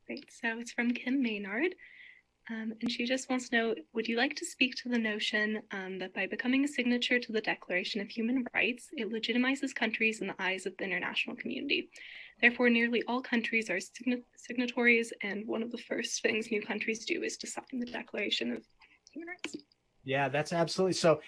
Great. So it's from Kim Maynard. And she just wants to know, would you like to speak to the notion that by becoming a signature to the Declaration of Human Rights, it legitimizes countries in the eyes of the international community? Therefore, nearly all countries are signatories, and one of the first things new countries do is to sign the Declaration of Human Rights. Yeah, that's absolutely so.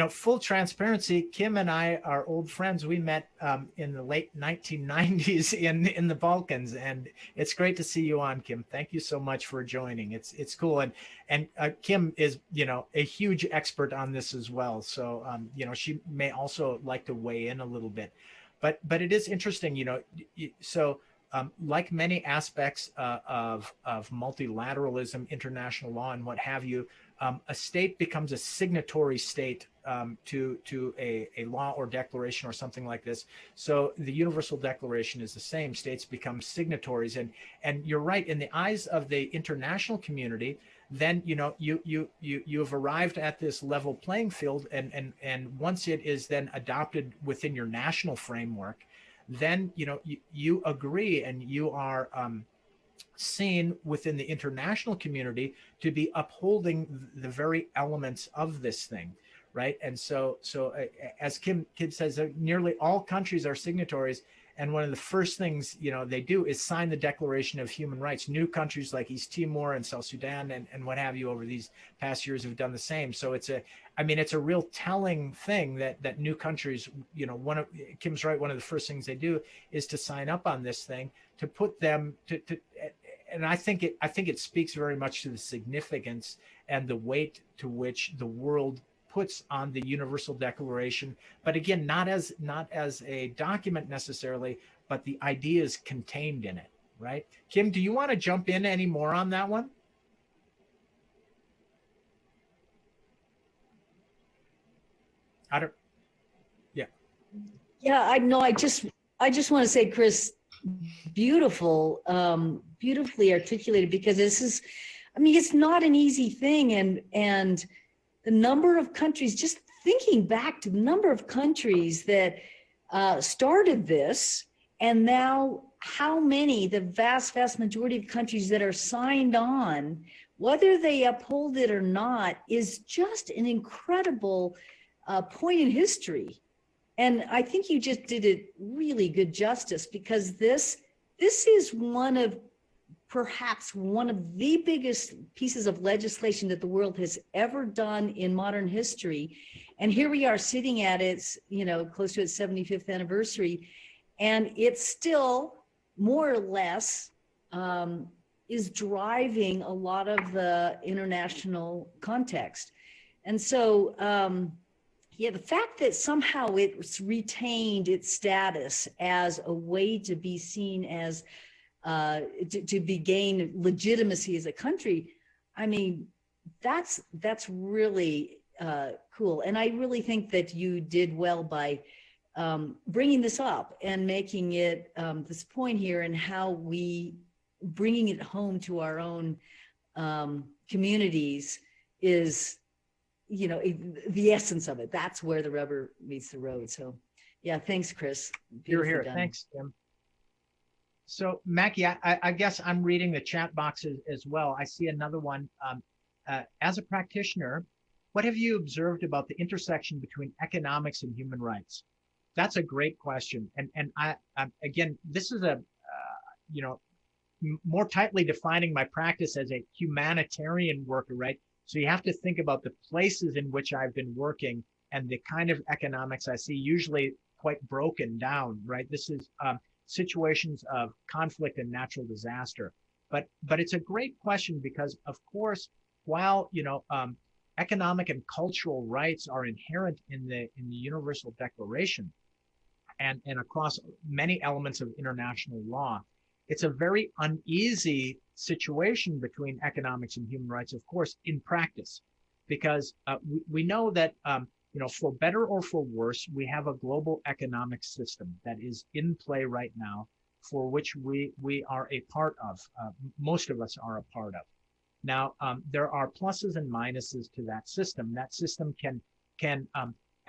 Full transparency, Kim and I are old friends. We met in the late 1990s in the Balkans, and it's great to see you on, Kim. Thank you so much for joining. It's cool, and Kim is a huge expert on this as well. So she may also like to weigh in a little bit, but it is interesting. So. Like many aspects of multilateralism, international law, and what have you, a state becomes a signatory state to a law or declaration or something like this. So the Universal Declaration is the same. States become signatories, and you're right. In the eyes of the international community, then you have arrived at this level playing field, and once it is then adopted within your national framework, then you agree and you are seen within the international community to be upholding the very elements of this thing, right? And so as Kim says, nearly all countries are signatories, and one of the first things they do is sign the Declaration of Human Rights. New countries like East Timor and South Sudan and what have you over these past years have done the same. So it's a real telling thing that new countries, one of Kim's right, one of the first things they do is to sign up on this thing to put them to and I think it speaks very much to the significance and the weight to which the world puts on the Universal Declaration, but again, not as a document necessarily, but the ideas contained in it, right? Kim, do you want to jump in any more on that one? I don't. Yeah. Yeah, I know. I just want to say, Chris, beautiful, beautifully articulated, because this is, I mean, it's not an easy thing, and the number of countries, just thinking back to the number of countries that started this, and now how many, the vast majority of countries that are signed on, whether they uphold it or not, is just an incredible point in history. And I think you just did it really good justice, because this is perhaps one of the biggest pieces of legislation that the world has ever done in modern history. And here we are sitting at its, close to its 75th anniversary, and it's still more or less is driving a lot of the international context. And so, yeah, the fact that somehow it's retained its status as a way to be seen as, to be gain legitimacy as a country, I mean, that's really cool. And I really think that you did well by bringing this up and making it this point here, and how we bringing it home to our own communities is, the essence of it. That's where the rubber meets the road. So yeah, thanks, Chris. You're here. Done. Thanks, Tim. So Mackie, I guess I'm reading the chat boxes as well. I see another one. As a practitioner, what have you observed about the intersection between economics and human rights? That's a great question. And I again, this is more tightly defining my practice as a humanitarian worker, right? So you have to think about the places in which I've been working and the kind of economics I see, usually quite broken down, right? This is situations of conflict and natural disaster. But it's a great question, because of course, while economic and cultural rights are inherent in the Universal Declaration and across many elements of international law, it's a very uneasy situation between economics and human rights, of course, in practice, because we know that, for better or for worse, we have a global economic system that is in play right now, for which we are a part of. Most of us are a part of. Now, there are pluses and minuses to that system. That system can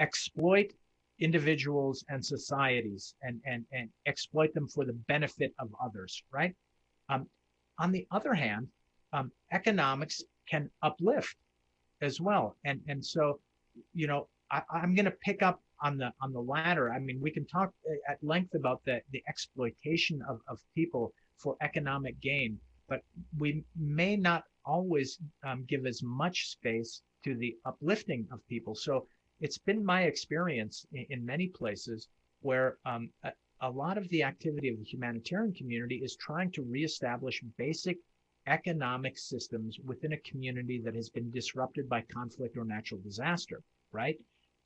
exploit individuals and societies and exploit them for the benefit of others, right? On the other hand, economics can uplift as well. And so, I'm going to pick up on the latter. I mean, we can talk at length about the exploitation of people for economic gain, but we may not always give as much space to the uplifting of people. So it's been my experience in many places where a lot of the activity of the humanitarian community is trying to reestablish basic economic systems within a community that has been disrupted by conflict or natural disaster, right?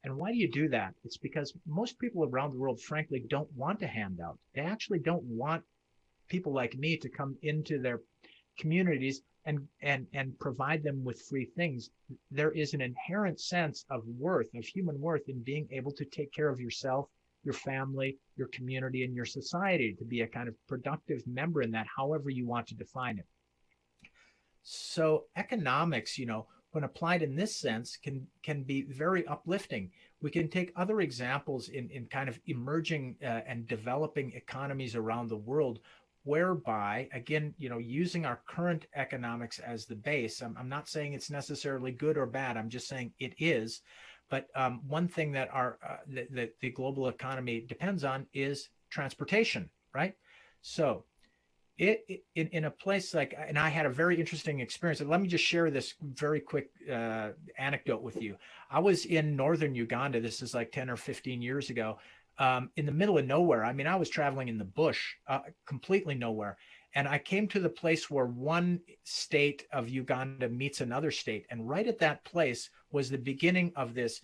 And why do you do that? It's because most people around the world, frankly, don't want a handout. They actually don't want people like me to come into their communities and provide them with free things. There is an inherent sense of worth, of human worth, in being able to take care of yourself, your family, your community, and your society, to be a kind of productive member in that, however you want to define it. So economics, when applied in this sense, can be very uplifting. We can take other examples in kind of emerging and developing economies around the world, whereby, again, using our current economics as the base. I'm not saying it's necessarily good or bad. I'm just saying it is. But one thing that the global economy depends on is transportation, right? So in a place like, and I had a very interesting experience. And let me just share this very quick anecdote with you. I was in northern Uganda. This is like 10 or 15 years ago, in the middle of nowhere. I mean, I was traveling in the bush, completely nowhere. And I came to the place where one state of Uganda meets another state. And right at that place was the beginning of this,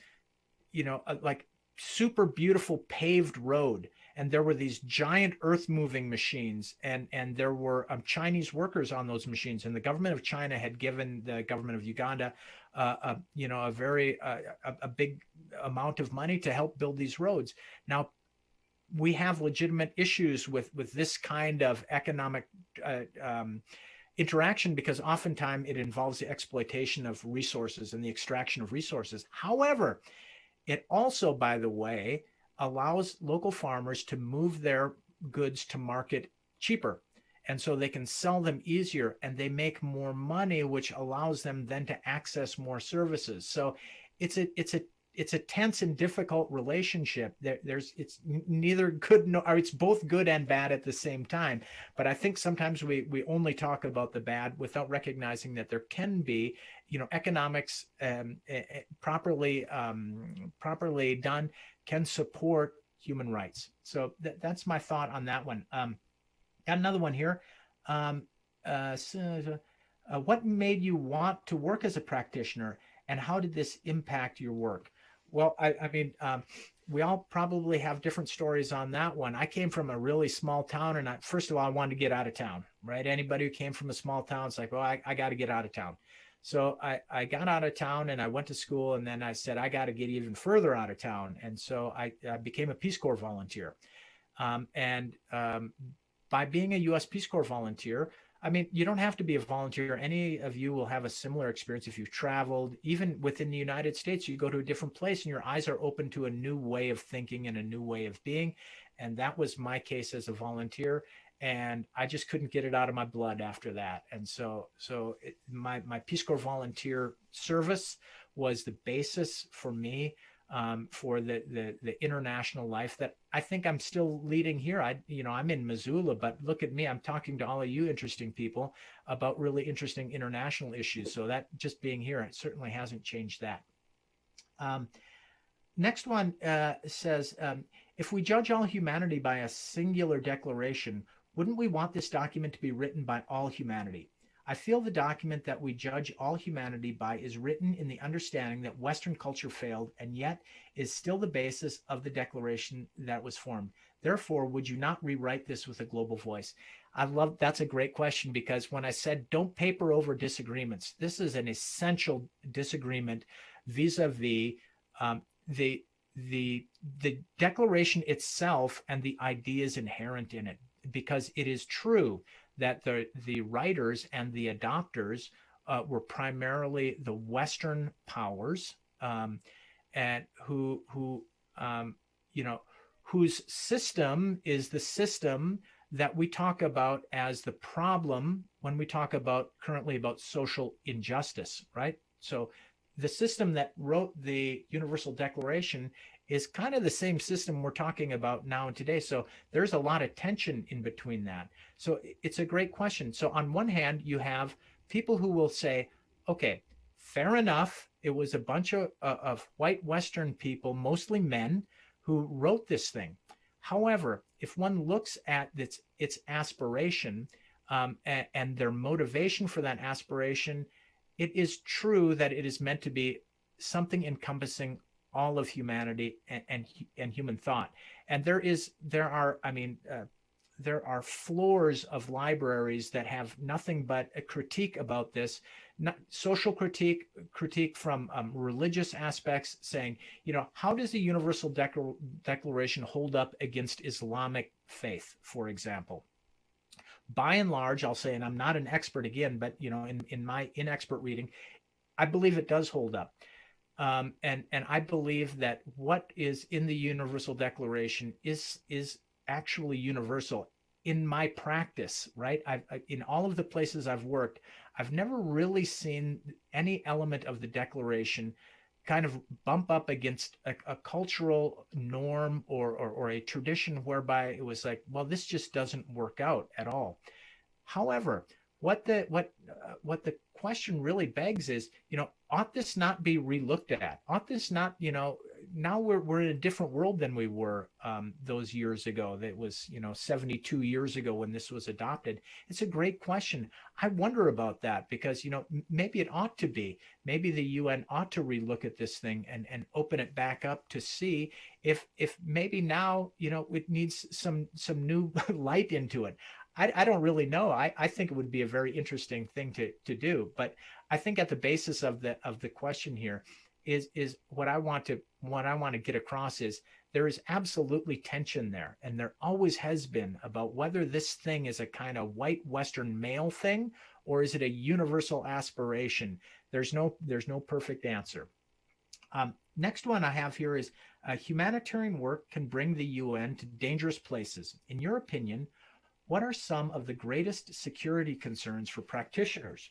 like super beautiful paved road. And there were these giant earth moving machines, and there were Chinese workers on those machines. And the government of China had given the government of Uganda, a big amount of money to help build these roads. Now, we have legitimate issues with this kind of economic interaction, because oftentimes it involves the exploitation of resources and the extraction of resources. However, it also, by the way, allows local farmers to move their goods to market cheaper. And so they can sell them easier and they make more money, which allows them then to access more services. So it's a tense and difficult relationship. It's neither good or it's both good and bad at the same time. But I think sometimes we only talk about the bad without recognizing that there can be, economics properly done can support human rights. So that's my thought on that one. Got another one here. What made you want to work as a practitioner, and how did this impact your work? Well, I mean, we all probably have different stories on that one. I came from a really small town, and first of all, I wanted to get out of town, right? Anybody who came from a small town, it's like, well, I got to get out of town. So I got out of town and I went to school, and then I said, I got to get even further out of town. And so I became a Peace Corps volunteer. By being a U.S. Peace Corps volunteer, I mean, you don't have to be a volunteer. Any of you will have a similar experience if you've traveled. Even within the United States, you go to a different place and your eyes are open to a new way of thinking and a new way of being. And that was my case as a volunteer. And I just couldn't get it out of my blood after that. And so my Peace Corps volunteer service was the basis for me for the international life that I think I'm still leading here. I'm in Missoula, but look at me, I'm talking to all of you interesting people about really interesting international issues. So that just being here, it certainly hasn't changed that. Next one says, if we judge all humanity by a singular declaration, wouldn't we want this document to be written by all humanity? I feel the document that we judge all humanity by is written in the understanding that Western culture failed and yet is still the basis of the declaration that was formed. Therefore, would you not rewrite this with a global voice? That's a great question, because when I said don't paper over disagreements, this is an essential disagreement vis-a-vis the declaration itself and the ideas inherent in it, because it is true that the writers and the adopters were primarily the Western powers, and whose system is the system that we talk about as the problem when we talk about currently about social injustice, right? So the system that wrote the Universal Declaration is kind of the same system we're talking about now and today. So there's a lot of tension in between that. So it's a great question. So on one hand, you have people who will say, okay, fair enough. It was a bunch of white Western people, mostly men, who wrote this thing. However, if one looks at its aspiration and their motivation for that aspiration, it is true that it is meant to be something encompassing all of humanity and human thought. And there are floors of libraries that have nothing but a critique about this, not social critique from religious aspects, saying, how does the Universal Declaration hold up against Islamic faith, for example? By and large, I'll say, and I'm not an expert again, but in my inexpert reading, I believe it does hold up. And I believe that what is in the Universal Declaration is actually universal. In my practice, right? In all of the places I've worked, I've never really seen any element of the Declaration kind of bump up against a cultural norm or a tradition whereby it was like, well, this just doesn't work out at all. However, what the question really begs is, ought this not be relooked at? Ought this not, now we're in a different world than we were those years ago. That was, 72 years ago when this was adopted. It's a great question. I wonder about that because, maybe it ought to be. Maybe the UN ought to relook at this thing and open it back up to see if maybe now, it needs some new light into it. I don't really know. I think it would be a very interesting thing to do. But I think at the basis of the question here is what I want to get across is there is absolutely tension there, and there always has been, about whether this thing is a kind of white Western male thing or is it a universal aspiration. There's no perfect answer. Next one I have here is humanitarian work can bring the UN to dangerous places. In your opinion, what are some of the greatest security concerns for practitioners?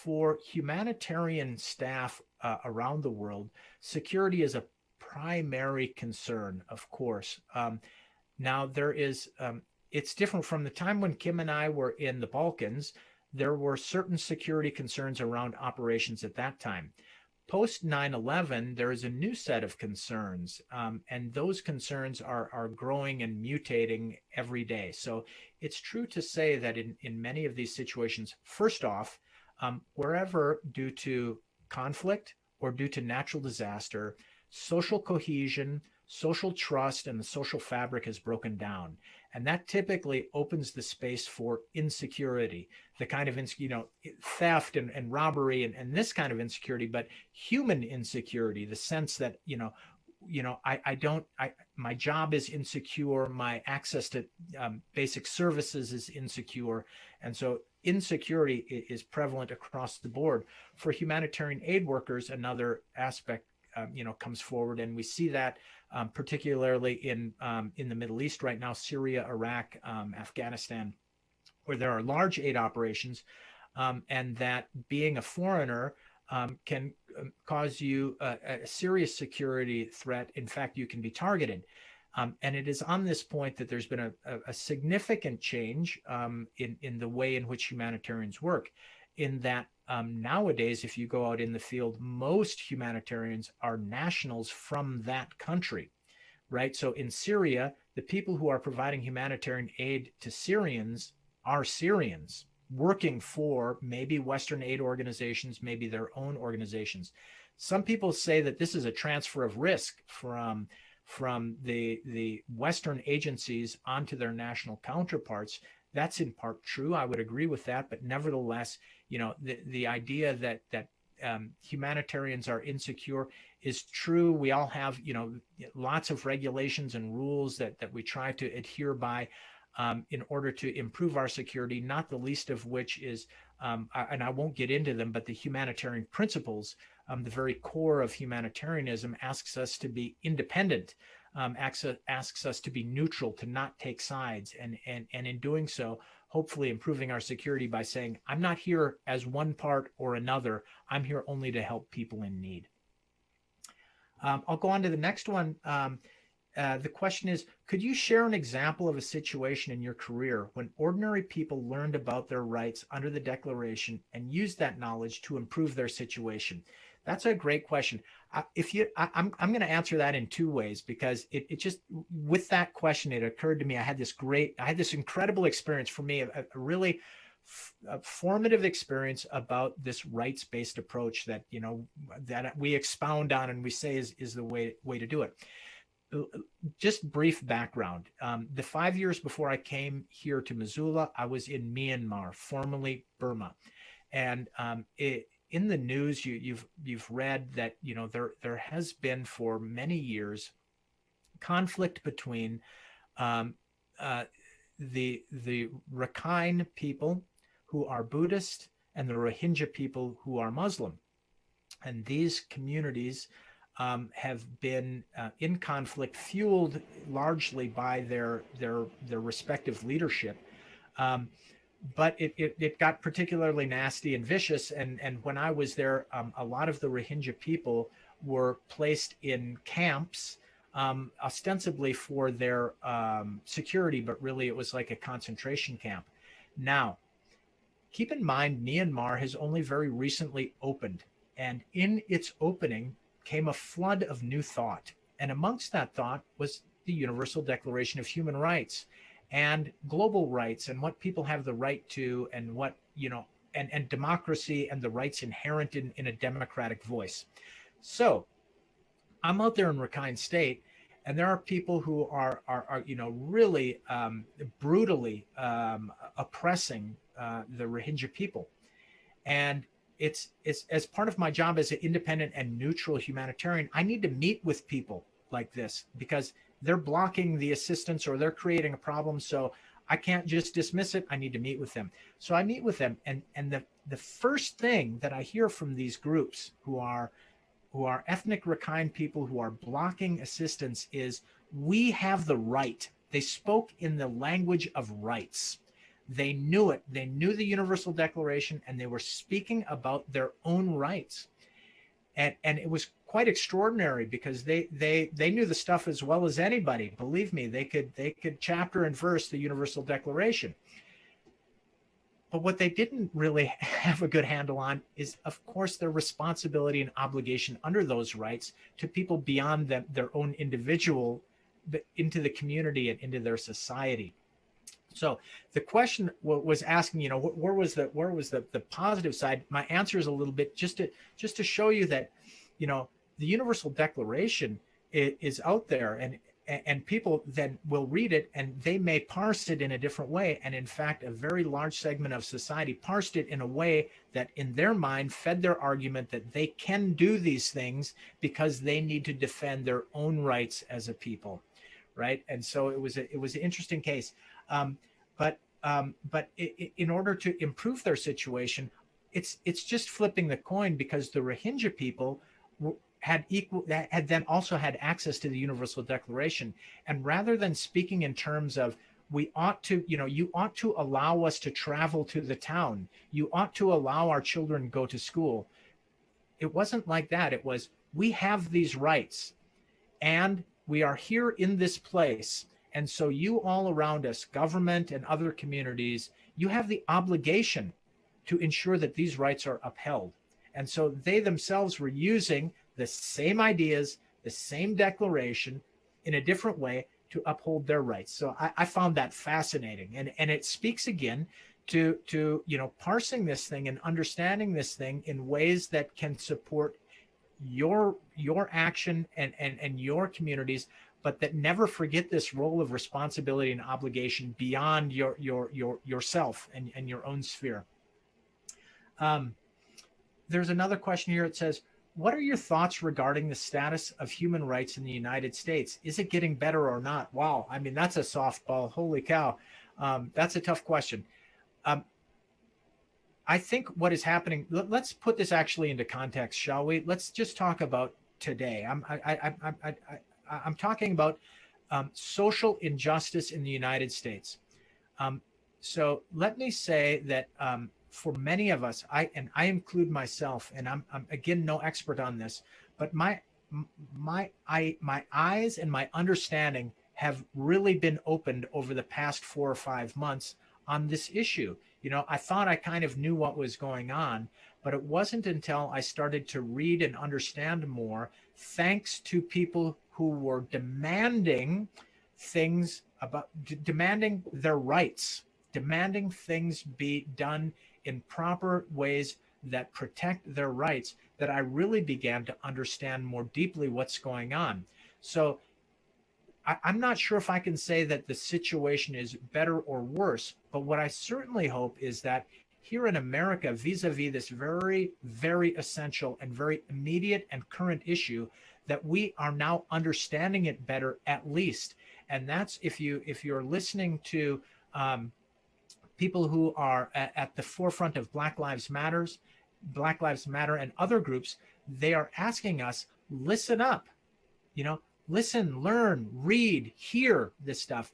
For humanitarian staff around the world, security is a primary concern, of course. Now it's different from the time when Kim and I were in the Balkans. There were certain security concerns around operations at that time. Post 9/11, there is a new set of concerns, and those concerns are growing and mutating every day. So it's true to say that in many of these situations, first off, wherever due to conflict or due to natural disaster, social cohesion, social trust, and the social fabric has broken down. And that typically opens the space for insecurity, the kind of, theft and robbery and this kind of insecurity, but human insecurity, the sense that, my job is insecure, my access to basic services is insecure. And so insecurity is prevalent across the board. For humanitarian aid workers, another aspect comes forward, and we see that particularly in the Middle East right now, Syria, Iraq, Afghanistan, where there are large aid operations, and that being a foreigner can cause you a serious security threat. In fact, you can be targeted. And it is on this point that there's been a significant change in the way in which humanitarians work, in that nowadays, if you go out in the field, most humanitarians are nationals from that country, right? So in Syria, the people who are providing humanitarian aid to Syrians are Syrians working for maybe Western aid organizations, maybe their own organizations. Some people say that this is a transfer of risk from the Western agencies onto their national counterparts. That's in part true. I would agree with that. But nevertheless, the idea that humanitarians are insecure is true. We all have, lots of regulations and rules that we try to adhere by in order to improve our security, not the least of which is, and I won't get into them, but the humanitarian principles, the very core of humanitarianism asks us to be independent asks us to be neutral, to not take sides, and in doing so, hopefully improving our security by saying, I'm not here as one part or another. I'm here only to help people in need. I'll go on to the next one. The question is, could you share an example of a situation in your career when ordinary people learned about their rights under the Declaration and used that knowledge to improve their situation? That's a great question. I'm going to answer that in two ways, because it just, with that question, it occurred to me, I had this incredible experience for me, a really formative experience about this rights-based approach that, that we expound on and we say is the way to do it. Just brief background. The 5 years before I came here to Missoula, I was in Myanmar, formerly Burma. And in the news, you've read that, there has been for many years conflict between the Rakhine people who are Buddhist and the Rohingya people who are Muslim. And these communities have been in conflict, fueled largely by their respective leadership. But it got particularly nasty and vicious. And when I was there, a lot of the Rohingya people were placed in camps, ostensibly for their security, but really it was like a concentration camp. Now, keep in mind, Myanmar has only very recently opened. And in its opening came a flood of new thought. And amongst that thought was the Universal Declaration of Human Rights and global rights and what people have the right to, and what, and democracy and the rights inherent in a democratic voice. So I'm out there in Rakhine State, and there are people who are really brutally oppressing the Rohingya people. And it's as part of my job as an independent and neutral humanitarian, I need to meet with people like this because they're blocking the assistance or they're creating a problem. So I can't just dismiss it. I need to meet with them. So I meet with them. And the first thing that I hear from these groups who are ethnic Rakhine people who are blocking assistance is, we have the right. They spoke in the language of rights. They knew it. They knew the Universal Declaration, and they were speaking about their own rights. And it was quite extraordinary because they knew the stuff as well as anybody. Believe me, they could chapter and verse the Universal Declaration. But what they didn't really have a good handle on is, of course, their responsibility and obligation under those rights to people beyond their own individual, into the community and into their society. So the question was asking, where was the positive side? My answer is a little bit just to show you that, the Universal Declaration is out there, and people then will read it and they may parse it in a different way. And in fact, a very large segment of society parsed it in a way that in their mind fed their argument that they can do these things because they need to defend their own rights as a people. Right. And so it was an interesting case. But in order to improve their situation, it's just flipping the coin, because the Rohingya people had then also had access to the Universal Declaration. And rather than speaking in terms of, you ought to allow us to travel to the town, you ought to allow our children go to school, it wasn't like that. It was, we have these rights and we are here in this place. And so you all around us, government and other communities, you have the obligation to ensure that these rights are upheld. And so they themselves were using the same ideas, the same declaration in a different way to uphold their rights. So I found that fascinating. And it speaks again to parsing this thing and understanding this thing in ways that can support your action and your communities, but that never forget this role of responsibility and obligation beyond yourself and your own sphere. There's another question here. It says, what are your thoughts regarding the status of human rights in the United States? Is it getting better or not? Wow. I mean, that's a softball. Holy cow. That's a tough question. I think what is happening, let's put this actually into context, shall we? Let's just talk about today. I'm talking about social injustice in the United States. So let me say that for many of us, I include myself, and I'm again no expert on this, but my eyes and my understanding have really been opened over the past 4 or 5 months on this issue. You know, I thought I kind of knew what was going on, but it wasn't until I started to read and understand more, thanks to people who were demanding things about demanding their rights, demanding things be done in proper ways that protect their rights, that I really began to understand more deeply what's going on. So I'm not sure if I can say that the situation is better or worse, but what I certainly hope is that here in America, vis-a-vis this very, very essential and very immediate and current issue, that we are now understanding it better, at least. And that's if you're listening to people who are at the forefront of Black Lives Matter, and other groups, they are asking us, listen up, you know, listen, learn, read, hear this stuff.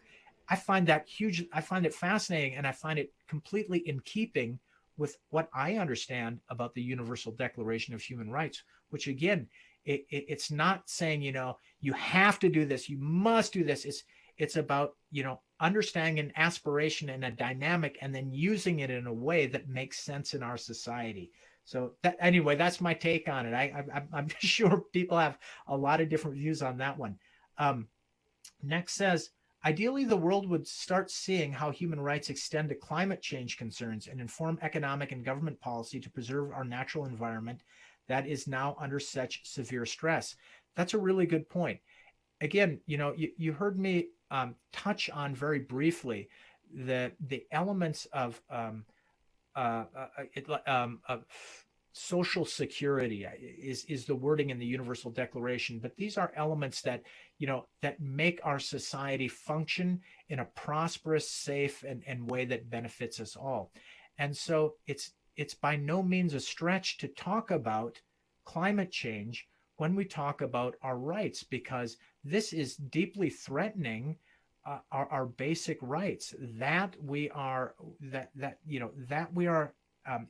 I find that huge. I find it fascinating, and I find it completely in keeping with what I understand about the Universal Declaration of Human Rights, which again, it's not saying, you know, you have to do this, you must do this. It's about, you know, understanding an aspiration and a dynamic, and then using it in a way that makes sense in our society. So that, anyway, that's my take on it. I'm sure people have a lot of different views on that one. Next says, ideally, the world would start seeing how human rights extend to climate change concerns and inform economic and government policy to preserve our natural environment that is now under such severe stress. That's a really good point. Again, you know, you heard me touch on very briefly the elements of social security is the wording in the Universal Declaration, but these are elements that, you know, that make our society function in a prosperous, safe, and way that benefits us all. And so it's by no means a stretch to talk about climate change when we talk about our rights, because this is deeply threatening our basic rights that we are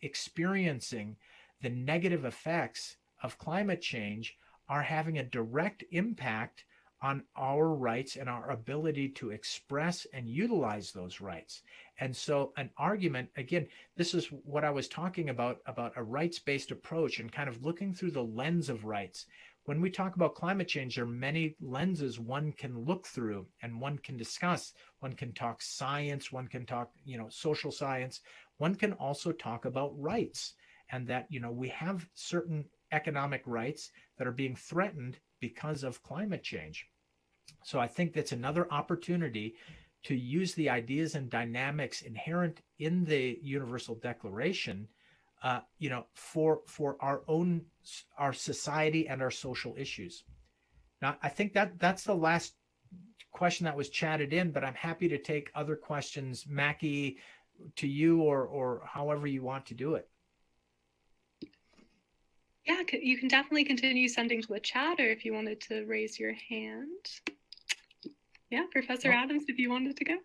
experiencing. The negative effects of climate change are having a direct impact on our rights and our ability to express and utilize those rights. And so an argument, again, this is what I was talking about a rights-based approach and kind of looking through the lens of rights. When we talk about climate change, there are many lenses one can look through and one can discuss. One can talk science, one can talk, you know, social science. One can also talk about rights, and that, you know, we have certain economic rights that are being threatened because of climate change. So I think that's another opportunity to use the ideas and dynamics inherent in the Universal Declaration, you know, for our society and our social issues. Now, I think that's the last question that was chatted in, but I'm happy to take other questions, Mackie, to you, or however you want to do it. Yeah, you can definitely continue sending to the chat, or if you wanted to raise your hand. Yeah, Professor Adams, if you wanted to go.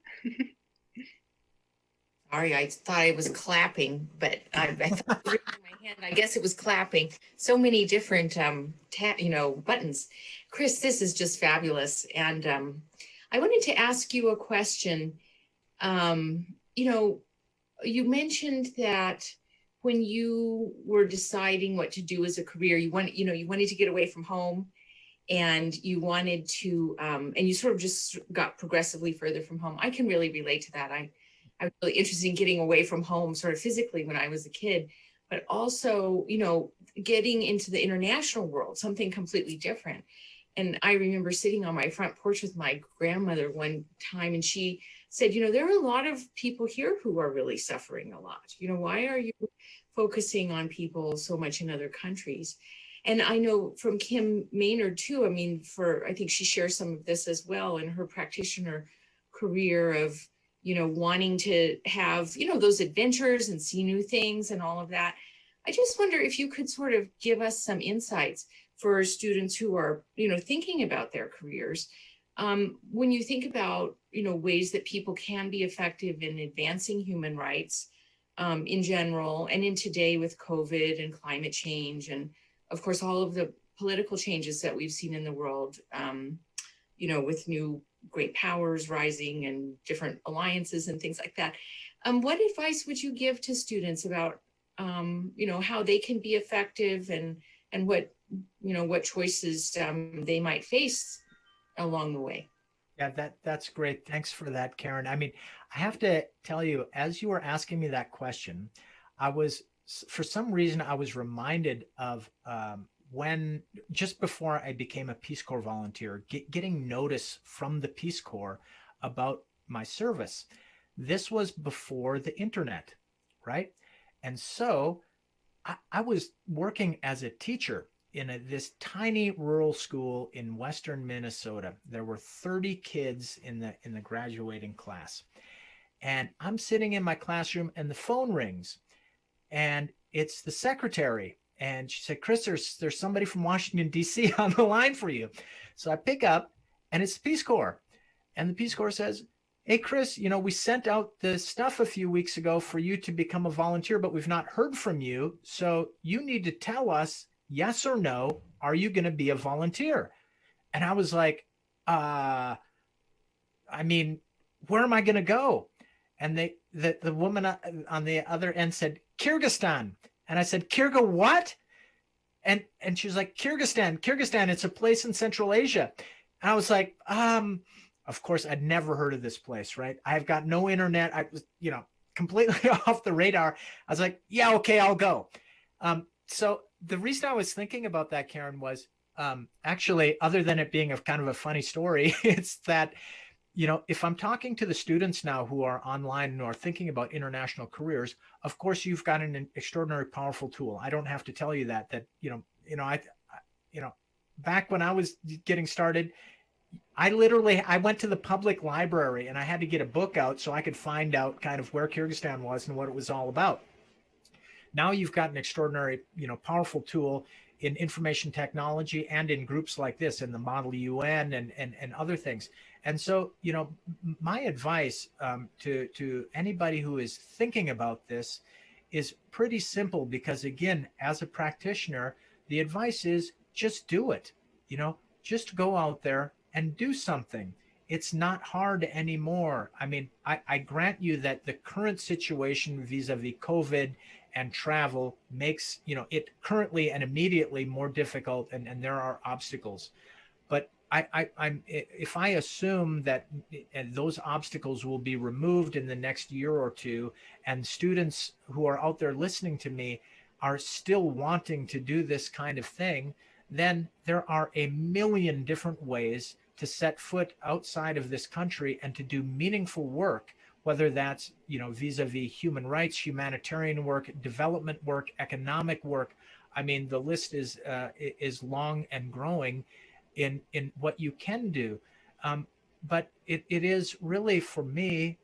Sorry, I thought I was clapping, but I thought I was raising my hand. I guess it was clapping. So many different, buttons. Chris, this is just fabulous. And I wanted to ask you a question. You mentioned that when you were deciding what to do as a career, you wanted to get away from home, and you wanted to, and you sort of just got progressively further from home. I can really relate to that. I was really interested in getting away from home sort of physically when I was a kid, but also, you know, getting into the international world, something completely different. And I remember sitting on my front porch with my grandmother one time, and she said, you know, there are a lot of people here who are really suffering a lot. You know, why are you focusing on people so much in other countries? And I know from Kim Maynard too, I mean, I think she shares some of this as well in her practitioner career of, you know, wanting to have, you know, those adventures and see new things and all of that. I just wonder if you could sort of give us some insights. for students who are, thinking about their careers. When you think about, ways that people can be effective in advancing human rights in general, and in today with COVID and climate change, and of course, all of the political changes that we've seen in the world, with new great powers rising and different alliances and things like that. What advice would you give to students about, how they can be effective, and what choices they might face along the way? Yeah, that's great. Thanks for that, Karen. I mean, I have to tell you, as you were asking me that question, for some reason, I was reminded of when just before I became a Peace Corps volunteer, getting notice from the Peace Corps about my service. This was before the internet, right? And so I was working as a teacher in this tiny rural school in western Minnesota. There were 30 kids in the graduating class. And I'm sitting in my classroom and the phone rings and it's the secretary. And she said, Chris, there's somebody from Washington, D.C. on the line for you. So I pick up and it's the Peace Corps. And the Peace Corps says, hey, Chris, we sent out the stuff a few weeks ago for you to become a volunteer, but we've not heard from you. So you need to tell us, yes or no, are you going to be a volunteer? And I was like, I mean, where am I going to go? And the woman on the other end said, Kyrgyzstan. And I said, Kyrgyz what? And she was like, Kyrgyzstan, it's a place in Central Asia. And I was like, of course, I'd never heard of this place, right? I've got no internet. I was, completely off the radar. I was like, yeah, okay, I'll go. So the reason I was thinking about that, Karen, was actually, other than it being a kind of a funny story, it's that, if I'm talking to the students now who are online and are thinking about international careers, of course, you've got an extraordinary, powerful tool. I don't have to tell you that, back when I was getting started, I went to the public library and I had to get a book out so I could find out kind of where Kyrgyzstan was and what it was all about. Now you've got an extraordinary, powerful tool in information technology and in groups like this, in the Model UN and other things. And so, my advice to anybody who is thinking about this is pretty simple, because again, as a practitioner, the advice is just do it. Just go out there and do something. It's not hard anymore. I mean, I grant you that the current situation vis-a-vis COVID and travel makes, it currently and immediately more difficult, and there are obstacles. But if I assume that those obstacles will be removed in the next year or two, and students who are out there listening to me are still wanting to do this kind of thing, then there are a million different ways to set foot outside of this country and to do meaningful work, whether that's, vis-a-vis human rights, humanitarian work, development work, economic work. I mean, the list is long and growing in what you can do. But it is really, for me,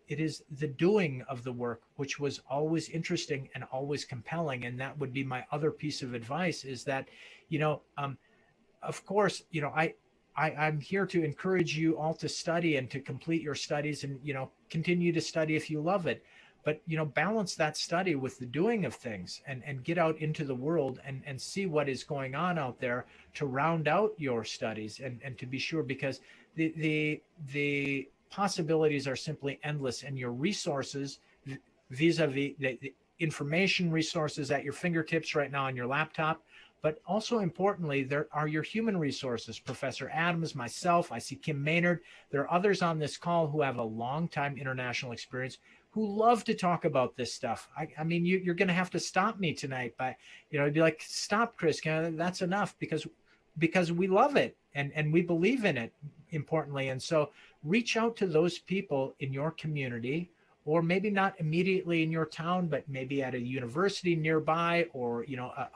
it is the doing of the work, which was always interesting and always compelling. And that would be my other piece of advice, is that, of course, I'm here to encourage you all to study and to complete your studies and, continue to study if you love it. But, balance that study with the doing of things, and get out into the world and see what is going on out there to round out your studies and to be sure, because the possibilities are simply endless, and your resources vis-a-vis the information resources at your fingertips right now on your laptop. But also importantly, there are your human resources. Professor Adams, myself, I see Kim Maynard. There are others on this call who have a long time international experience, who love to talk about this stuff. I mean, you're going to have to stop me tonight, but be like, stop, Chris, that's enough, because we love it and we believe in it, importantly. And so reach out to those people in your community, or maybe not immediately in your town, but maybe at a university nearby, or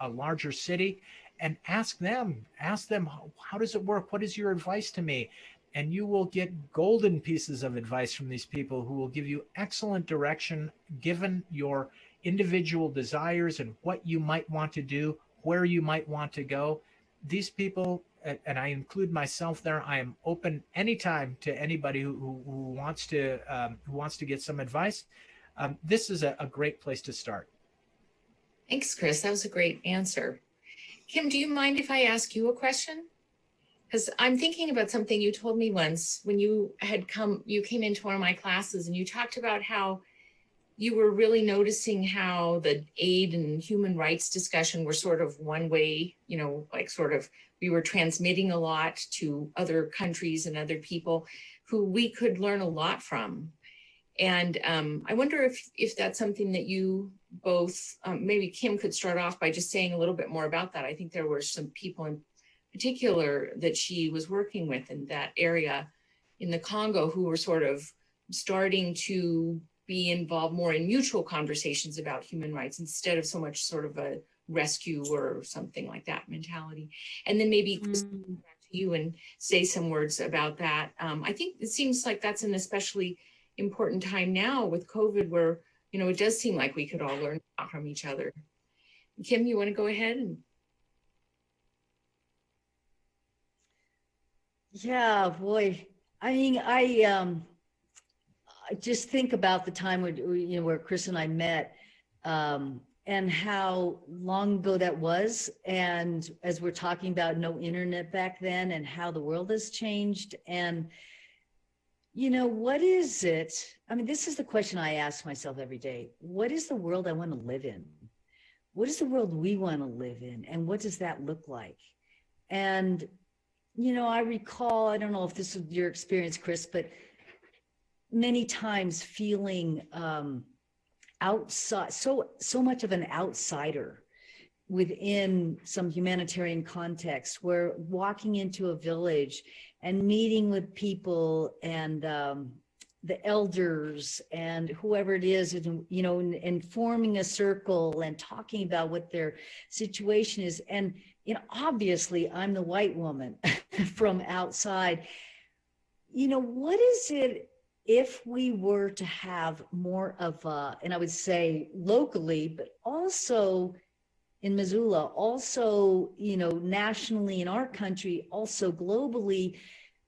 a larger city, and ask them, how does it work? What is your advice to me? And you will get golden pieces of advice from these people who will give you excellent direction, given your individual desires and what you might want to do, where you might want to go. These people, and I include myself there, I am open anytime to anybody who wants to get some advice. This is a great place to start. Thanks, Chris. That was a great answer. Kim, do you mind if I ask you a question? Because I'm thinking about something you told me once when you came into one of my classes and you talked about how you were really noticing how the aid and human rights discussion were sort of one way, like sort of we were transmitting a lot to other countries and other people who we could learn a lot from. And I wonder if that's something that you both, maybe Kim could start off by just saying a little bit more about that. I think there were some people in particular that she was working with in that area in the Congo who were sort of starting to be involved more in mutual conversations about human rights instead of so much sort of a rescue or something like that mentality. And then maybe back to you and say some words about that. I think it seems like that's an especially important time now with COVID where, it does seem like we could all learn from each other. Kim, you want to go ahead? Yeah, boy. I mean, I just think about the time where Chris and I met, and how long ago that was. And as we're talking about no internet back then and how the world has changed. And, what is it? I mean, this is the question I ask myself every day. What is the world I want to live in? What is the world we want to live in? And what does that look like? And, I recall, I don't know if this was your experience, Chris, but many times feeling outside, so much of an outsider within some humanitarian context, where walking into a village and meeting with people and the elders and whoever it is, and forming a circle and talking about what their situation is. And, obviously I'm the white woman from outside. What is it if we were to have more of and I would say locally, but also in Missoula, also, nationally in our country, also globally,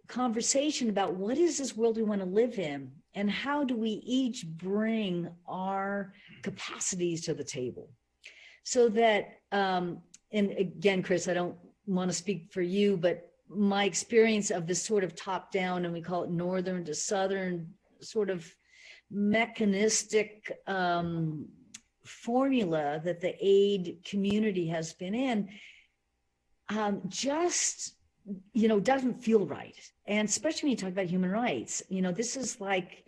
conversation about what is this world we want to live in and how do we each bring our capacities to the table so that, and again, Chris, I don't want to speak for you, but my experience of this sort of top down, and we call it northern to southern sort of mechanistic formula that the aid community has been in, just, doesn't feel right. And especially when you talk about human rights, this is like,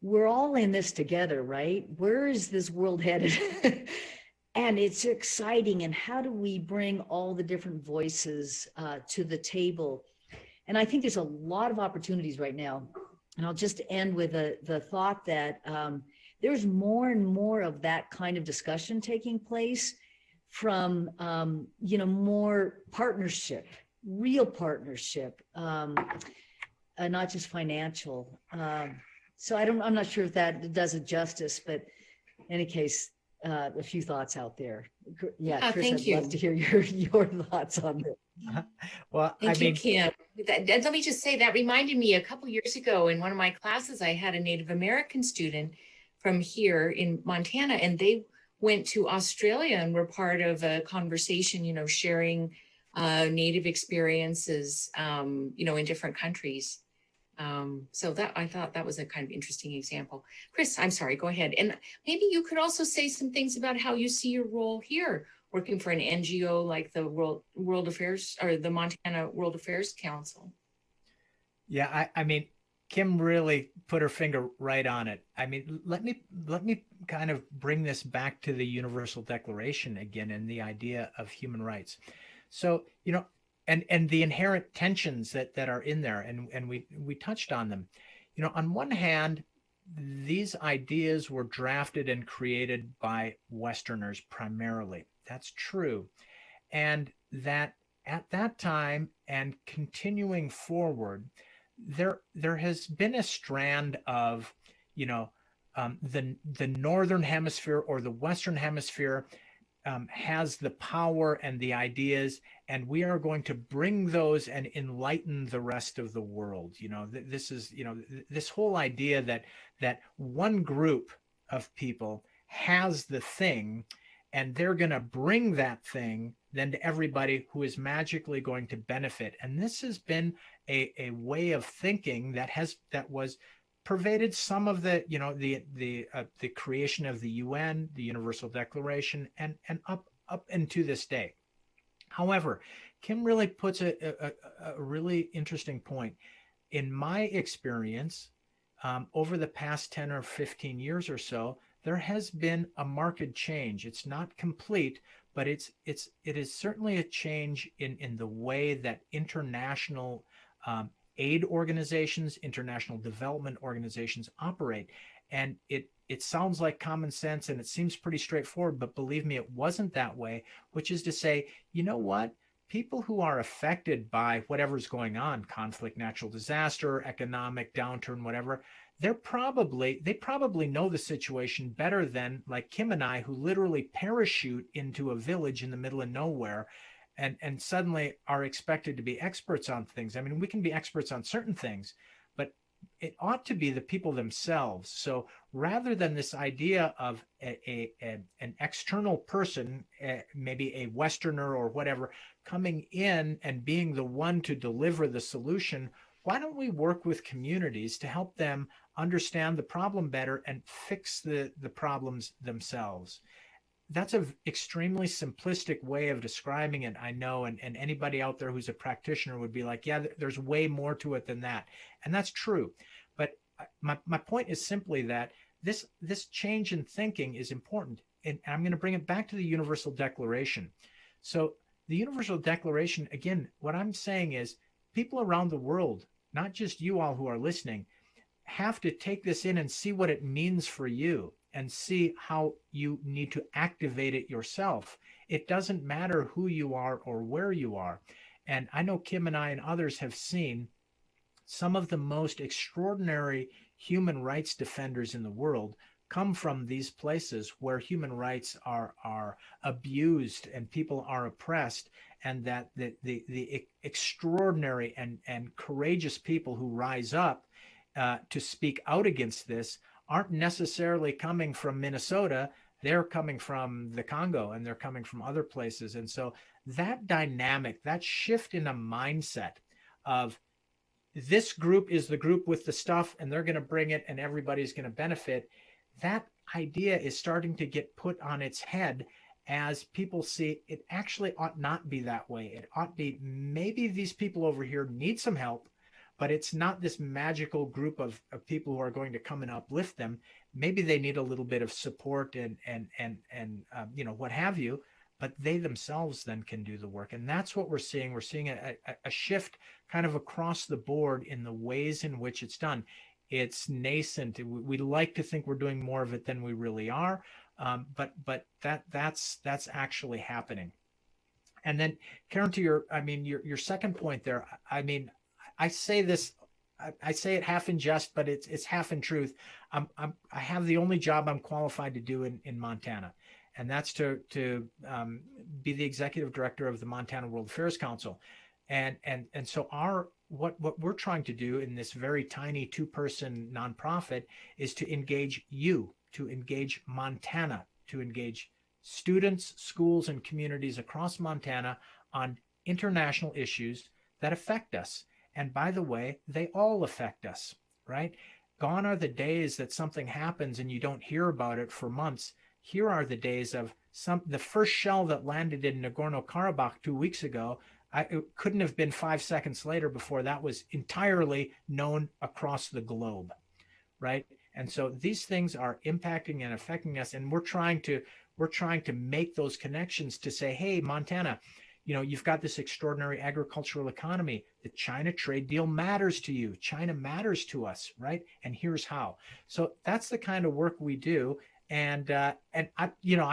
we're all in this together, right? Where is this world headed? And it's exciting. And how do we bring all the different voices to the table? And I think there's a lot of opportunities right now. And I'll just end with the thought that there's more and more of that kind of discussion taking place from, more partnership, real partnership, not just financial. So I'm not sure if that does it justice, but in any case, a few thoughts out there. Yeah, Chris, I'd love to hear your thoughts on this. Well, Thank you, Kim. Let me just say that reminded me a couple years ago in one of my classes, I had a Native American student from here in Montana, and they went to Australia and were part of a conversation, sharing Native experiences, in different countries. So that I thought that was a kind of interesting example. Chris, I'm sorry, go ahead. And maybe you could also say some things about how you see your role here, working for an NGO like the World Affairs or the Montana World Affairs Council. Yeah, I mean, Kim really put her finger right on it. I mean, let me kind of bring this back to the Universal Declaration again and the idea of human rights. So, and the inherent tensions that are in there, and we touched on them. On one hand, these ideas were drafted and created by Westerners primarily. That's true. And that at that time and continuing forward, there has been a strand of, the Northern Hemisphere or the Western Hemisphere has the power and the ideas, and we are going to bring those and enlighten the rest of the world. This is, this whole idea that one group of people has the thing, and they're going to bring that thing then to everybody who is magically going to benefit. And this has been a way of thinking that was pervaded some of the the creation of the UN, the Universal Declaration, and up into this day. However, Kim really puts a really interesting point. In my experience, over the past 10 or 15 years or so, there has been a marked change. It's not complete, but it is certainly a change in the way that international aid organizations, international development organizations operate. And it sounds like common sense and it seems pretty straightforward, but believe me, it wasn't that way, which is to say, you know what? People who are affected by whatever's going on, conflict, natural disaster, economic downturn, whatever, they probably know the situation better than like Kim and I, who literally parachute into a village in the middle of nowhere and suddenly are expected to be experts on things. I mean, we can be experts on certain things, but it ought to be the people themselves. So rather than this idea of an external person, maybe a Westerner or whatever, coming in and being the one to deliver the solution, why don't we work with communities to help them understand the problem better and fix the problems themselves? That's an extremely simplistic way of describing it, I know, and anybody out there who's a practitioner would be like, yeah, there's way more to it than that. And that's true. But my point is simply that this change in thinking is important. And I'm going to bring it back to the Universal Declaration. So the Universal Declaration, again, what I'm saying is people around the world, not just you all who are listening, have to take this in and see what it means for you and see how you need to activate it yourself. It doesn't matter who you are or where you are. And I know Kim and I and others have seen some of the most extraordinary human rights defenders in the world come from these places where human rights are abused and people are oppressed, and that the extraordinary and courageous people who rise up to speak out against this aren't necessarily coming from Minnesota. They're coming from the Congo and they're coming from other places. And so that dynamic, that shift in a mindset of this group is the group with the stuff and they're going to bring it and everybody's going to benefit, that idea is starting to get put on its head as people see it actually ought not be that way. It ought be, maybe these people over here need some help, but it's not this magical group of people who are going to come and uplift them. Maybe they need a little bit of support and what have you, but they themselves then can do the work. And that's what we're seeing. We're seeing a shift kind of across the board in the ways in which it's done. It's nascent. We like to think we're doing more of it than we really are, but that's actually happening. And then, Karen, to your second point there, I say this, I say it half in jest, but it's half in truth. I have the only job I'm qualified to do in Montana, and that's to be the executive director of the Montana World Affairs Council. And so what we're trying to do in this very tiny 2-person nonprofit is to engage you, to engage Montana, to engage students, schools, and communities across Montana on international issues that affect us. And by the way, they all affect us, right? Gone are the days that something happens and you don't hear about it for months. Here are the days of the first shell that landed in Nagorno-Karabakh 2 weeks ago. It couldn't have been 5 seconds later before that was entirely known across the globe, right? And so these things are impacting and affecting us, and we're trying to make those connections to say, hey, Montana, you've got this extraordinary agricultural economy. The China trade deal matters to you. China matters to us, right? And here's how. So that's the kind of work we do. And I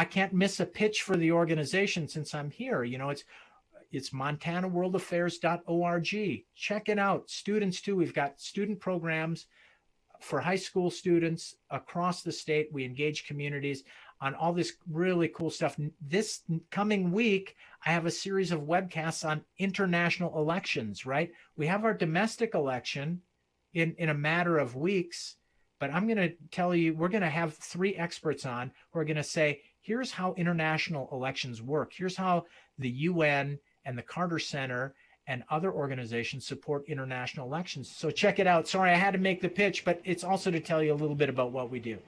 can't miss a pitch for the organization since I'm here. It's montanaworldaffairs.org. Check it out. Students too. We've got student programs for high school students across the state. We engage communities on all this really cool stuff. This coming week, I have a series of webcasts on international elections, right? We have our domestic election in a matter of weeks, but I'm going to tell you, we're going to have 3 experts on who are going to say, here's how international elections work. Here's how the UN and the Carter Center and other organizations support international elections. So check it out. Sorry, I had to make the pitch, but it's also to tell you a little bit about what we do.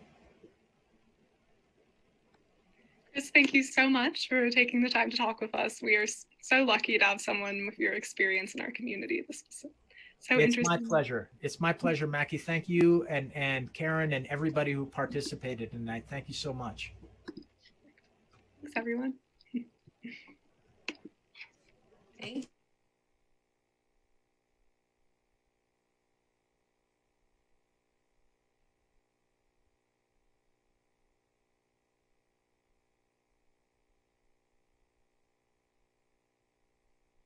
Chris, thank you so much for taking the time to talk with us. We are so lucky to have someone with your experience in our community. This is so It's interesting. my pleasure. It's my pleasure, Mackie. Thank you, and Karen and everybody who participated tonight. Thank you so much. Thanks, everyone. Thank